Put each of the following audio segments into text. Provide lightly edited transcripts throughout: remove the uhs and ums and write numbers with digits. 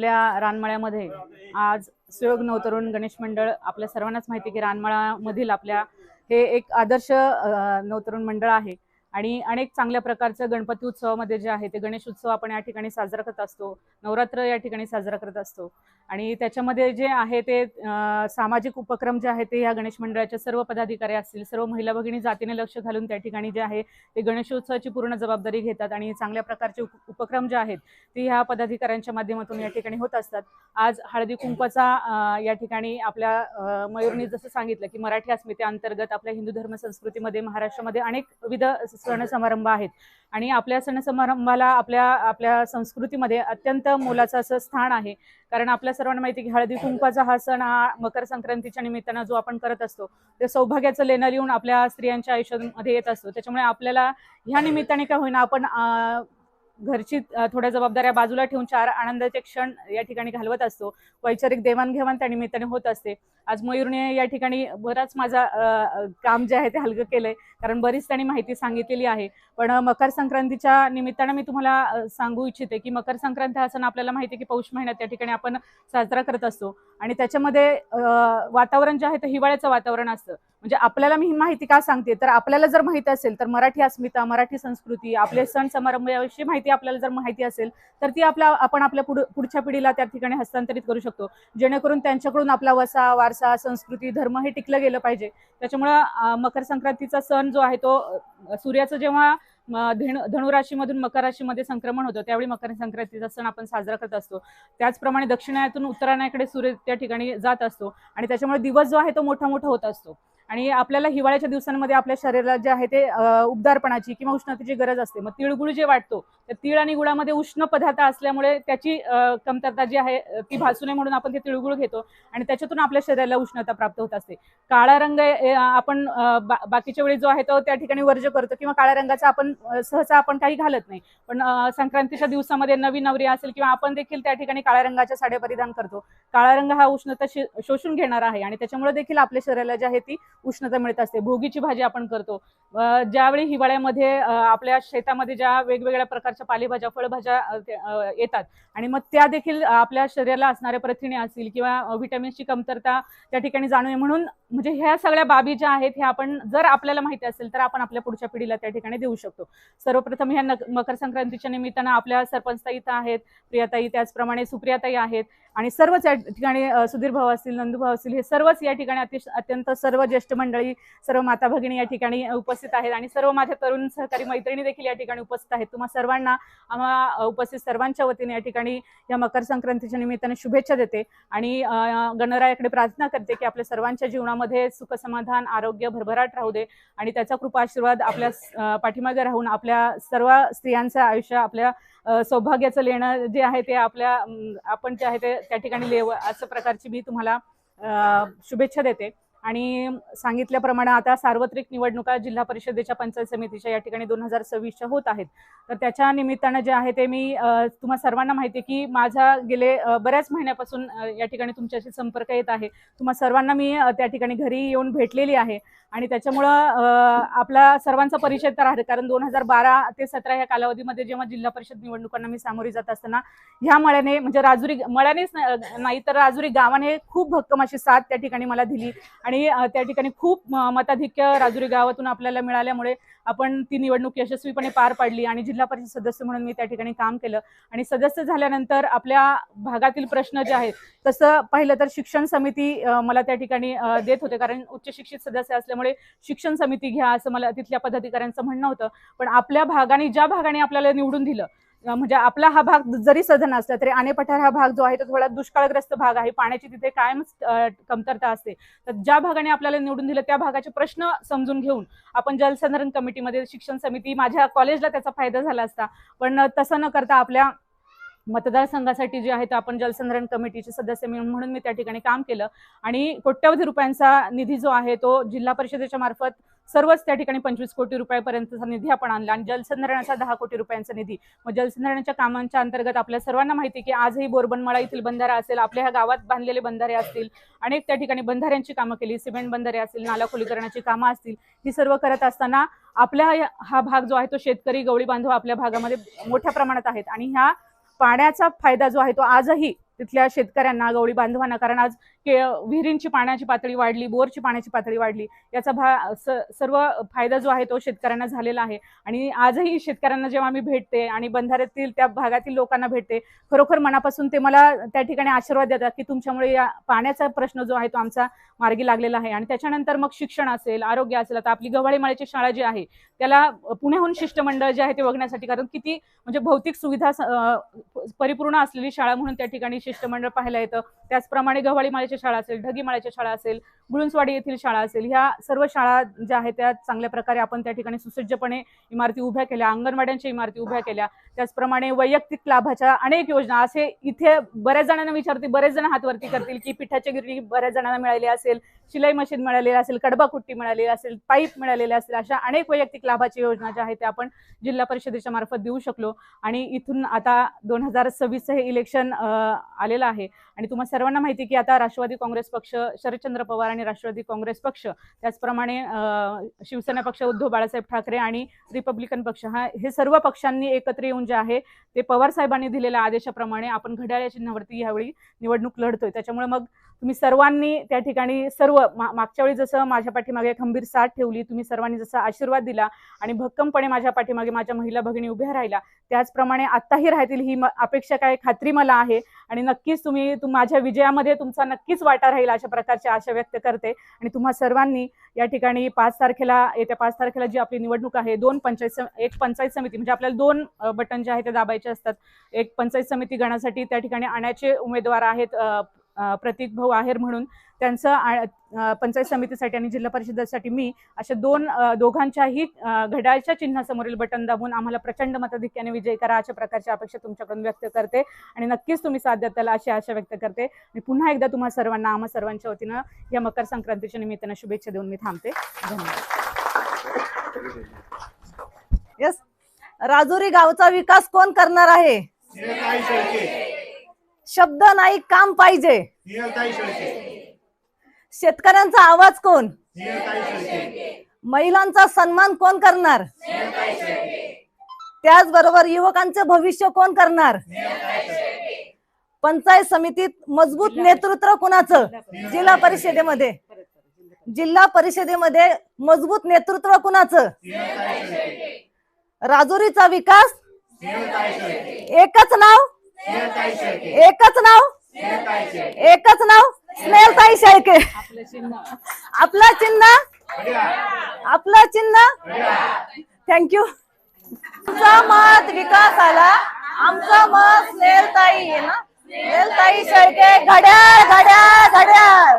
आपल्या रानमळ्यामध्ये आज सुयोग नवतरुण गणेश मंडळ, आपल्या सर्वांनाच माहिती की रानमळामधील आपल्या हे एक आदर्श नवतरुण मंडळ आहे आणि अनेक चांगल्या प्रकारचं गणपती उत्सवामध्ये जे आहे ते गणेश उत्सव आपण या ठिकाणी साजरा करत असतो, नवरात्र या ठिकाणी साजरा करत असतो आणि त्याच्यामध्ये जे आहे ते सामाजिक उपक्रम जे आहे ते या गणेश मंडळाचे सर्व पदाधिकारी असतील, सर्व महिला भगिनी जातीने लक्ष घालून त्या ठिकाणी जे आहे ते गणेशोत्सवाची पूर्ण जबाबदारी घेतात आणि चांगल्या प्रकारचे उपक्रम जे आहेत ते ह्या पदाधिकाऱ्यांच्या माध्यमातून या ठिकाणी होत असतात। आज हळदी कुंकवाचा या ठिकाणी आपल्या मयूरनी जसं सांगितलं की मराठी अस्मिते अंतर्गत आपल्या हिंदू धर्म संस्कृतीमध्ये महाराष्ट्रामध्ये अनेकविध सण समारंभ आहेत आणि आपल्या सण समारंभाला आपल्या संस्कृतीमध्ये अत्यंत मोलाचं असं स्थान आहे। कारण आपल्या सर्वांना माहिती की हळदी कुंकवाचा हा सण हा मकर संक्रांतीच्या निमित्तानं जो आपण करत असतो ते सौभाग्याचं लेणं लिहून आपल्या स्त्रियांच्या आयुष्यामध्ये येत असतो। त्याच्यामुळे आपल्याला ह्या निमित्ताने का होईना आपण घरची थोड्या जबाबदाऱ्या बाजूला ठेवून 4 आनंदाचे क्षण या ठिकाणी घालवत असतो। वैचारिक देवाणघेवाण त्या निमित्ताने होत असते। आज मयूरने या ठिकाणी बराच माझा काम जे आहे ते हलकं केलंय, कारण बरीच त्यांनी माहिती सांगितलेली आहे। पण मकर संक्रांतीच्या निमित्तानं मी तुम्हाला सांगू इच्छिते की मकर संक्रांत हा सण आपल्याला माहिती आहे की पौष महिन्यात त्या ठिकाणी आपण साजरा करत असतो आणि त्याच्यामध्ये वातावरण जे आहे ते हिवाळ्याचं वातावरण असतं। म्हणजे आपल्याला मी ही माहिती का सांगते, तर आपल्याला जर माहिती असेल तर मराठी अस्मिता, मराठी संस्कृती, आपले सण समारंभ याविषयी माहिती आपल्याला जर माहिती असेल तर ती आपण आपल्या पुढच्या पिढीला त्या ठिकाणी हस्तांतरित करू शकतो, जेणेकरून त्यांच्याकडून आपला वसा, वारसा, संस्कृती, धर्म हे टिकलं गेलं पाहिजे। त्याच्यामुळे मकर संक्रांतीचा सण जो आहे तो सूर्याचं जेव्हा धनुराशीमधून मकर राशीमध्ये संक्रमण होतं त्यावेळी मकर संक्रांतीचा सण आपण साजरा करत असतो। त्याचप्रमाणे दक्षिणायनातून उत्तरायणाकडे सूर्य त्या ठिकाणी जात असतो आणि त्याच्यामुळे दिवस जो आहे तो मोठा मोठा होत असतो आणि आपल्याला हिवाळ्याच्या दिवसांमध्ये आपल्या शरीराला जे आहे ते उबदारपणाची किंवा उष्णतेची गरज असते। मग तिळगुळ जे वाटतो तर तीळ आणि गुळामध्ये उष्ण पदार्थ असल्यामुळे त्याची कमतरता जी आहे ती भासू नये म्हणून आपण ते तिळगुळ घेतो आणि त्याच्यातून आपल्या शरीराला उष्णता प्राप्त होत असते। काळा रंग आपण बाकीच्या वेळी जो आहे तो त्या ठिकाणी वर्ज्य करतो किंवा काळ्या रंगाचा आपण सहसा आपण काही घालत नाही, पण संक्रांतीच्या दिवसामध्ये नवी नवरी असेल किंवा आपण देखील त्या ठिकाणी काळ्या रंगाच्या साड्या परिधान करतो। काळा रंग हा उष्णता शोषून घेणारा आहे आणि त्याच्यामुळे देखील आपल्या शरीराला जे आहे ती उष्णता मिळत असते। भोगीची भाजी आपण करतो। ज्यावेळी हिवाळ्यामध्ये आपल्या शेतामध्ये ज्या वेगवेगळ्या प्रकारच्या पालेभाज्या, फळभाज्या येतात आणि मग त्या देखील आपल्या शरीराला असणाऱ्या प्रथिने असतील किंवा व्हिटॅमिन्सची कमतरता त्या ठिकाणी जाणू नये म्हणून म्हणजे ह्या सगळ्या बाबी ज्या आहेत हे आपण जर आपल्याला माहिती असेल तर आपण आपल्या पुढच्या पिढीला त्या ठिकाणी देऊ शकतो। सर्वप्रथम ह्या मकर संक्रांतीच्या निमित्तानं आपल्या सरपंचताई इथं आहेत, प्रियाताई, त्याचप्रमाणे सुप्रियाताई आहेत आणि सर्वच या ठिकाणी सुधीर भाऊ असतील, नंदू भाऊ असतील, हे सर्वच या ठिकाणी अत्यंत सर्व ज्येष्ठ मंडळी, सर्व माता भगिनी या ठिकाणी उपस्थित आहेत आणि सर्व माझ्या तरुण सहकारी मैत्रिणी देखील या ठिकाणी उपस्थित आहेत। तुम्हा सर्वांना आम्हा उपस्थित सर्वांच्या वतीने या ठिकाणी या मकर संक्रांतीच्या निमित्ताने शुभेच्छा देते आणि गणरायाकडे प्रार्थना करते की आपल्या सर्वांच्या जीवनामध्ये सुख, समाधान, आरोग्य भरभराट राहू दे आणि त्याचा कृपा आशीर्वाद आपल्या पाठीमागे राहून आपल्या सर्व स्त्रियांचं आयुष्य आपल्या सौभाग्याचं लेणं जे आहे ते आपण जे आहे ते त्या ठिकाणी लेव असं प्रकारची मी तुम्हाला शुभेच्छा देते। आणि सांगितल्याप्रमाणे आता सार्वत्रिक निवडणुका जिल्हा परिषदेच्या पंचायत समितीच्या या ठिकाणी 2026च्या होत आहेत, तर त्याच्या निमित्तानं जे आहे ते मी तुम्हा सर्वांना माहिती आहे की माझा गेले बऱ्याच महिन्यापासून या ठिकाणी तुमच्याशी संपर्क येत आहे। तुम्हा सर्वांना मी त्या ठिकाणी घरी येऊन भेटलेली आहे आणि त्याच्यामुळं आपला सर्वांचा परिचय तर आहे, कारण 2012 ते 2017 या कालावधीमध्ये जेव्हा जिल्हा परिषद निवडणुकांना मी सामोरी जात असताना ह्या मळ्याने म्हणजे मळ्यानेच नाही तर राजुरी गावाने खूप भक्कम अशी साथ त्या ठिकाणी मला दिली आणि त्या ठिकाणी खूप मताधिक्य राजुरी गावातून आपल्याला मिळाल्यामुळे आपण ती निवडणूक यशस्वीपणे पार पाडली आणि जिल्हा परिषद सदस्य म्हणून मी त्या ठिकाणी काम केलं आणि सदस्य झाल्यानंतर आपल्या भागातील प्रश्न जे आहेत तसं पाहिलं तर शिक्षण समिती मला त्या ठिकाणी देत होते, कारण उच्च शिक्षित सदस्य असल्यामुळे शिक्षण समिती घ्या असं मला तिथल्या पदाधिकाऱ्यांचं म्हणणं होतं। पण आपल्या भागाने ज्या भागाने आपल्याला निवडून दिलं, म्हणजे आपला हा भाग जरी सधन असला तरी आणे पठार हा भाग जो आहे तो थोडा दुष्काळग्रस्त भाग आहे, पाण्याची तिथे कायमच कमतरता असते, तर ज्या भागाने आपल्याला निवडून दिलं त्या भागाचे प्रश्न समजून घेऊन आपण जलसंधारण कमिटीमध्ये शिक्षण समिती, माझ्या कॉलेजला त्याचा फायदा झाला असता, पण तसं न करता आपल्या मतदारसंघासाठी जे आहे ते आपण जलसंधारण कमिटीचे सदस्य म्हणून मी त्या ठिकाणी काम केलं आणि कोट्यवधी रुपयांचा निधी जो आहे तो जिल्हा परिषदेच्या मार्फत सर्वच त्या ठिकाणी 25 कोटी रुपयापर्यंतचा निधी आपण आणला आणि जलसंधारणाचा 10 कोटी रुपयांचा निधी। मग जलसंधारणाच्या कामांच्या अंतर्गत आपल्या सर्वांना माहिती की आजही बोरबनमळा येथील बंधारा असेल, आपल्या ह्या गावात बांधलेले बंधारे असतील, अनेक त्या ठिकाणी बंधाऱ्यांची कामं केली, सिमेंट बंधारे असतील, नाला खोलीकरणाची कामं असतील, ही सर्व करत असताना आपल्या हा भाग जो आहे तो शेतकरी गवळी बांधव आपल्या भागामध्ये मोठ्या प्रमाणात आहेत आणि ह्या पाण्याचा फायदा जो आहे तो आजही तिथल्या शेतकऱ्यांना, गवळी बांधवांना, कारण आज विहिरींची पाण्याची पातळी वाढली, बोरची पाण्याची पातळी वाढली, याचा सर्व फायदा जो आहे तो शेतकऱ्यांना झालेला आहे. आणि आजही शेतकऱ्यांना जेव्हा मी भेटते आणि बंधाऱ्यातील त्या भागातील लोकांना भेटते, खरोखर मनापासून ते मला त्या ठिकाणी आशीर्वाद देतात की तुमच्यामुळे या पाण्याचा प्रश्न जो आहे तो आमचा मार्गी लागलेला आहे. आणि त्याच्यानंतर मग शिक्षण असेल, आरोग्य असेल, आता आपली गव्हाळीमाळ्याची शाळा जी आहे त्याला पुण्याहून शिष्टमंडळ जे आहे ते बघण्यासाठी, कारण किती म्हणजे भौतिक सुविधा परिपूर्ण असलेली शाळा म्हणून त्या ठिकाणी शिष्टमंडळ पाहायला येतं. त्याचप्रमाणे गव्हाळीमाळ्याची शाळा असेल, ढगीमाळ्याची शाळा असेल, बुळुंसवाडी येथील शाळा असेल, ह्या सर्व शाळा ज्या आहेत त्या चांगल्या प्रकारे आपण त्या ठिकाणी सुसज्जपणे इमारती उभ्या केल्या, अंगणवाड्यांच्या इमारती उभ्या केल्या. त्याचप्रमाणे वैयक्तिक लाभाच्या अनेक योजना, असे इथे बऱ्याच जणांना विचारते, बरेच जण हातवरती करतील की पिठाची गिरणी बऱ्याच जणांना मिळाली असेल, शिलाई मशीन मिळालेली असेल, कडबा कुट्टी मिळालेली असेल, पाईप मिळालेले असेल, अशा अनेक वैयक्तिक लाभाची योजना ज्या आहेत त्या आपण जिल्हा परिषदेच्या मार्फत देऊ शकलो. आणि इथून आता 2026 हे इलेक्शन आलेलं आहे आणि तुम्हाला सर्वांना माहिती की आता राष्ट्रवादी काँग्रेस पक्ष, शरदचंद्र पवार आणि राष्ट्रवादी काँग्रेस पक्ष, त्याचप्रमाणे शिवसेना पक्ष, उद्धव बाळासाहेब ठाकरे आणि रिपब्लिकन पक्ष, हे सर्व पक्षांनी एकत्र येऊन जे आहे ते पवार साहेबांनी दिलेल्या आदेशाप्रमाणे आपण घड्याळ या चिन्हावरती यावेळी निवडणूक लढतोय. त्याच्यामुळे मग तुम्ही सर्वांनी त्या ठिकाणी मागच्या वेळी जसं माझ्या पाठीमागे खंबीर साथ ठेवली, तुम्ही सर्वांनी जसा आशीर्वाद दिला आणि भक्कमपणे माझ्या पाठीमागे माझ्या महिला भगिनी उभ्या राहिल्या, त्याचप्रमाणे आत्ताही राहतील ही अपेक्षा, काय खात्री मला आहे. आणि नक्कीच तुम्ही माझ्या विजयामध्ये तुमचा नक्कीच वाटा राहील अशा प्रकारची आशा व्यक्त करते. आणि तुम्हा सर्वांनी या ठिकाणी येत्या 5 तारखेला जी आपली निवडणूक आहे, एक पंचायत समिती, म्हणजे आपल्याला 2 बटन जे आहे ते दाबायचे असतात. एक पंचायत समिती गणासाठी त्या ठिकाणी आणायचे उमेदवार आहेत प्रतीक भाऊ आहेर म्हणून, त्यांचं पंचायत समितीसाठी आणि जिल्हा परिषदेसाठी मी अशा दोघांच्याही घड्याळच्या चिन्हासमोरील बटन दाबून आम्हाला प्रचंड मताधिक्याने विजय करा अशा प्रकारची अपेक्षा तुमच्याकडून व्यक्त करते. आणि नक्कीच तुम्ही साथ द्याल अशी आशा व्यक्त करते. आणि पुन्हा एकदा तुम्हा सर्वांना, आम्हा सर्वांच्या वतीनं या मकर संक्रांतीच्या निमित्तानं शुभेच्छा देऊन मी थांबते. धन्यवाद. यस, राजुरी गावचा विकास कोण करणार आहे? शब्द नाही, काम पाहिजे. शेतकऱ्यांचा आवाज कोण? महिलांचा सन्मान कोण करणार? त्याचबरोबर युवकांचे भविष्य कोण करणार? पंचायत समितीत मजबूत नेतृत्व कोणाचं? जिल्हा परिषदेमध्ये मजबूत नेतृत्व कोणाचं? राजुरीचा विकास एकच नाव, स्नेहलताई शेळके. आपलं चिन्ह थँक्यू. आमचं मत विकासाला, आमचं मत स्नेहलताई आहे ना, स्नेहलताई शेळके. घड्याळ.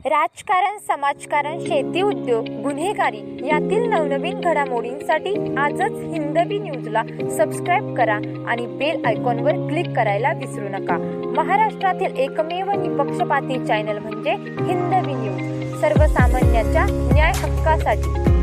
राजकारण, समाजकारण, शेती, उद्योग, गुन्हेगारी यातील नवनवीन घडामोडींसाठी आजच हिंदवी न्यूजला सबस्क्राईब करा आणि बेल आयकॉनवर क्लिक करायला विसरू नका. महाराष्ट्रातील एकमेव निपक्षपाती चॅनल म्हणजे हिंदवी न्यूज, सर्वसामान्यांच्या न्याय हक्कासाठी.